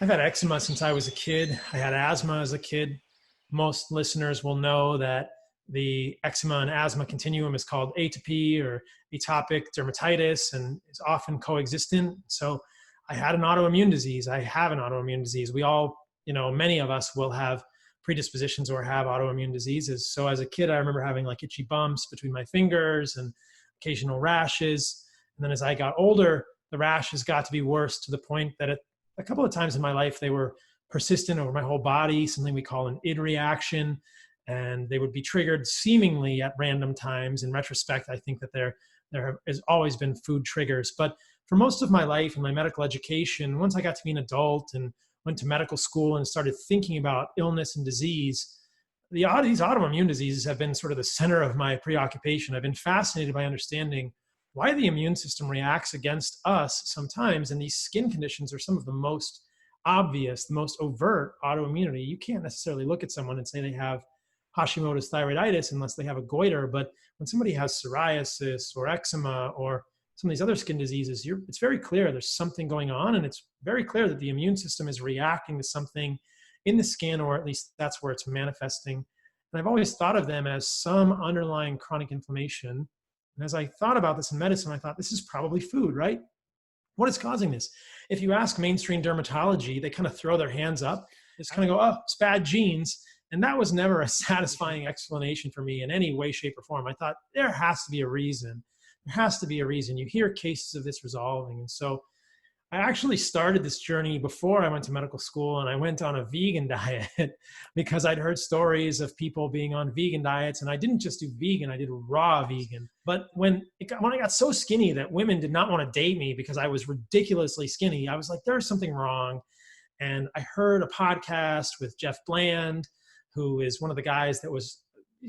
I've had eczema since I was a kid. I had asthma as a kid. Most listeners will know that the eczema and asthma continuum is called atopy or atopic dermatitis and is often coexistent. So I had an autoimmune disease. I have an autoimmune disease. We all, many of us will have predispositions or have autoimmune diseases. So as a kid, I remember having like itchy bumps between my fingers and occasional rashes. And then as I got older, the rashes got to be worse to the point that a couple of times in my life, they were persistent over my whole body, something we call an id reaction. And they would be triggered seemingly at random times. In retrospect, I think that there has always been food triggers. But for most of my life and my medical education, once I got to be an adult and went to medical school and started thinking about illness and disease, these autoimmune diseases have been sort of the center of my preoccupation. I've been fascinated by understanding why the immune system reacts against us sometimes. And these skin conditions are some of the most obvious, the most overt autoimmunity. You can't necessarily look at someone and say they have Hashimoto's thyroiditis unless they have a goiter. But when somebody has psoriasis or eczema or some of these other skin diseases, it's very clear there's something going on. And it's very clear that the immune system is reacting to something in the skin, or at least that's where it's manifesting. And I've always thought of them as some underlying chronic inflammation. And as I thought about this in medicine, I thought this is probably food, right? What is causing this? If you ask mainstream dermatology, they kind of throw their hands up. Just kind of go, oh, it's bad genes. And that was never a satisfying explanation for me in any way, shape, or form. I thought there has to be a reason. There has to be a reason. You hear cases of this resolving. And so I actually started this journey before I went to medical school, and I went on a vegan diet because I'd heard stories of people being on vegan diets. And I didn't just do vegan, I did raw vegan. But when I got so skinny that women did not want to date me because I was ridiculously skinny, I was like, there's something wrong. And I heard a podcast with Jeff Bland, who is one of the guys that was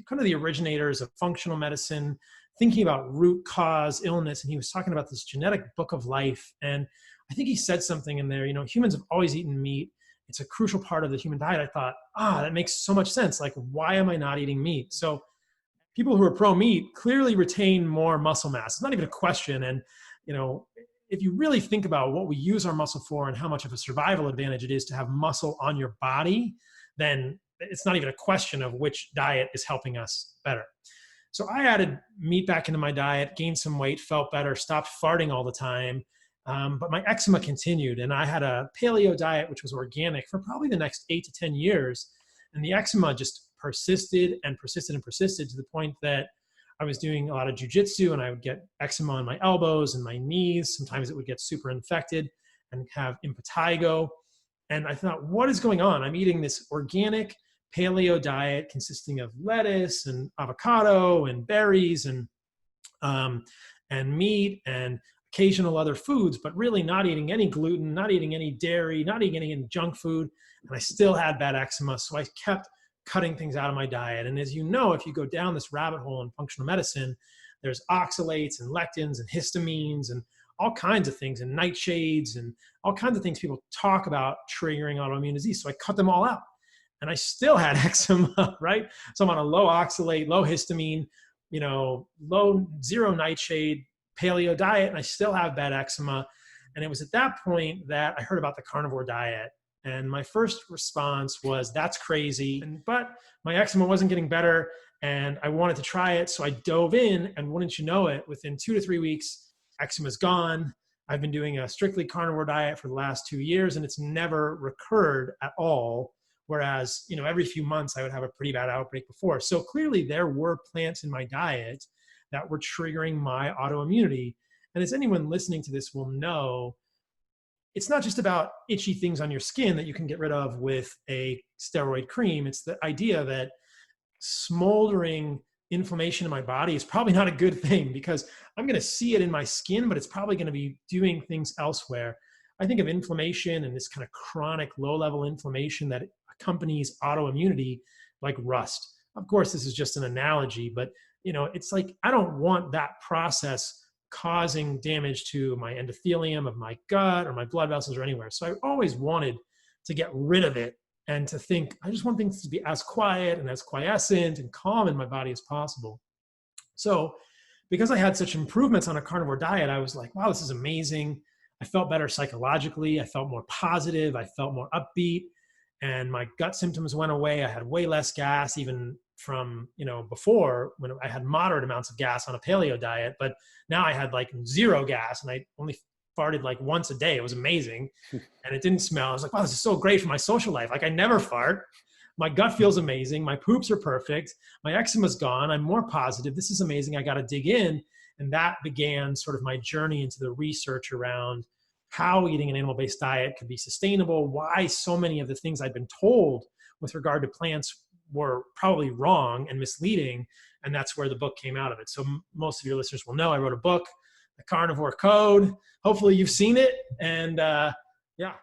kind of the originators of functional medicine, thinking about root cause illness. And he was talking about this genetic book of life. And I think he said something in there, humans have always eaten meat. It's a crucial part of the human diet. I thought, that makes so much sense. Like, why am I not eating meat? So people who are pro-meat clearly retain more muscle mass. It's not even a question. And, if you really think about what we use our muscle for and how much of a survival advantage it is to have muscle on your body, then it's not even a question of which diet is helping us better. So I added meat back into my diet, gained some weight, felt better, stopped farting all the time. But my eczema continued, and I had a paleo diet, which was organic, for probably the next 8 to 10 years. And the eczema just persisted and persisted and persisted to the point that I was doing a lot of jujitsu, and I would get eczema on my elbows and my knees. Sometimes it would get super infected and have impetigo. And I thought, what is going on? I'm eating this organic paleo diet consisting of lettuce and avocado and berries and meat and occasional other foods, but really not eating any gluten, not eating any dairy, not eating any junk food. And I still had bad eczema. So I kept cutting things out of my diet. And as you know, if you go down this rabbit hole in functional medicine, there's oxalates and lectins and histamines and all kinds of things, and nightshades and all kinds of things people talk about triggering autoimmune disease. So I cut them all out. And I still had eczema, right? So I'm on a low oxalate, low histamine, low zero nightshade paleo diet, and I still have bad eczema. And it was at that point that I heard about the carnivore diet. And my first response was, that's crazy. But my eczema wasn't getting better, and I wanted to try it. So I dove in, and wouldn't you know it, within 2 to 3 weeks, eczema's gone. I've been doing a strictly carnivore diet for the last 2 years, and it's never recurred at all. Whereas, every few months I would have a pretty bad outbreak before. So clearly there were plants in my diet that were triggering my autoimmunity. And as anyone listening to this will know, it's not just about itchy things on your skin that you can get rid of with a steroid cream. It's the idea that smoldering inflammation in my body is probably not a good thing, because I'm going to see it in my skin, but it's probably going to be doing things elsewhere. I think of inflammation and this kind of chronic low-level inflammation that accompanies autoimmunity like rust. Of course, this is just an analogy, but it's like, I don't want that process causing damage to my endothelium of my gut or my blood vessels or anywhere. So I always wanted to get rid of it and to think, I just want things to be as quiet and as quiescent and calm in my body as possible. So because I had such improvements on a carnivore diet, I was like, wow, this is amazing. I felt better psychologically. I felt more positive. I felt more upbeat, and my gut symptoms went away. I had way less gas, even from, before, when I had moderate amounts of gas on a paleo diet, but now I had like zero gas, and I only farted like once a day. It was amazing. And it didn't smell. I was like, wow, this is so great for my social life. Like, I never fart. My gut feels amazing. My poops are perfect. My eczema's gone. I'm more positive. This is amazing. I got to dig in. And that began sort of my journey into the research around how eating an animal-based diet could be sustainable, why so many of the things I'd been told with regard to plants were probably wrong and misleading. And that's where the book came out of it. So most of your listeners will know I wrote a book, The Carnivore Code. Hopefully you've seen it. And yeah,